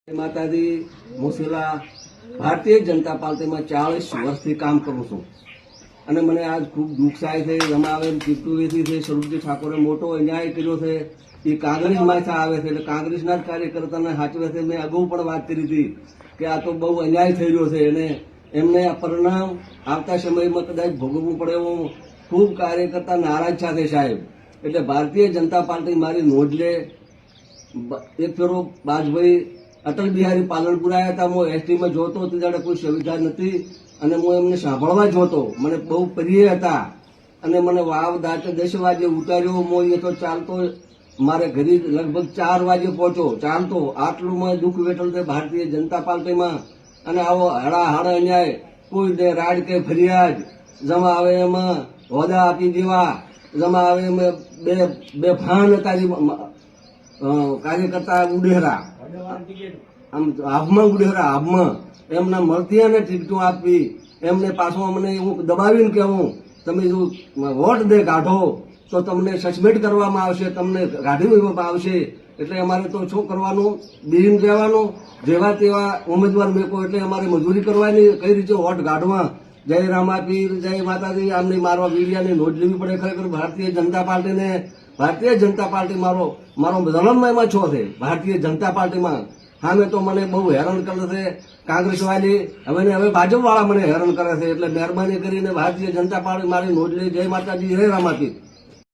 માતાજી હું છેલ્લા ભારતીય જનતા પાર્ટીમાં 40 વર્ષથી કામ કરું છું અને મને આજ ખૂબ દુઃખ થાય છે. રમાવે ટીપુએથી છે, સ્વરૂપજી ઠાકોરે મોટો અન્યાય કર્યો છે. એ કાંગ્રેસમાંથી આવે છે એટલે કાંગ્રેસના જ કાર્યકર્તાને સાચવે છે. મેં અગાઉ પણ વાત કરી હતી કે આ તો બહુ અન્યાય થઈ રહ્યો છે અને એમને આ પરિણામ આવતા સમયમાં કદાચ ભોગવવું પડે એવું ખૂબ કાર્યકર્તા નારાજ સાથે સાહેબ. એટલે ભારતીય જનતા પાર્ટી મારી નોંધ લે. એક ફેરો બાજભાઈ અટલ બિહારી પાલનપુર આવ્યા હતા. હું એસટીમાં જોતો તે દાડે કોઈ સુવિધા નથી અને હું એમને સાંભળવા જોતો. મને બહુ પ્રિય હતા અને મને વાવ દાંતે 10 વાગે ઉતાર્યો. હું એ તો ચાલતો મારે ઘરે લગભગ 4 વાગે પહોંચ્યો ચાલતો. આટલું મને દુઃખ વેઠલ છે ભારતીય જનતા પાર્ટીમાં. અને આવો હાડા અન્યાય કોઈ રાડ કે ફરિયાદ જમા આવે એમાં હોદ્દા આપી દેવા, જમા આવે એમાં બે ફાન હતા કાર્યકર્તા ઉડેરા આમ હાફમાં ઉડેરા હાફમાં એમના મળતી અને ટિકટો આપવી એમને પાછો અમને હું દબાવીને કહેવું તમે જો વોટ દે કાઢો તો તમને સસ્પેન્ડ કરવામાં આવશે, તમને કાઢી દેવામાં આવશે. એટલે અમારે તો શું કરવાનું, બેહીન રહેવાનું. જેવા તેવા ઉમેદવાર મેકો એટલે અમારે મજૂરી કરવાની. કઈ રીતે વોટ કાઢવા. જય રામાપીર, જય માતાજી આમને મારવા વીડિયાની નોંધ લેવી પડે. ખરેખર ભારતીય જનતા પાર્ટીને, ભારતીય જનતા પાર્ટી મારો જન્મમાં છો છે ભારતીય જનતા પાર્ટીમાં. સામે તો મને બહુ હેરાન કરે છે કાંગ્રેસ વાળી, હવે ભાજપ વાળા મને હેરાન કરે છે. એટલે મહેરબાની કરીને ભારતીય જનતા પાર્ટી મારી નોંધ લે. જય માતાજી, જય રામાપીર.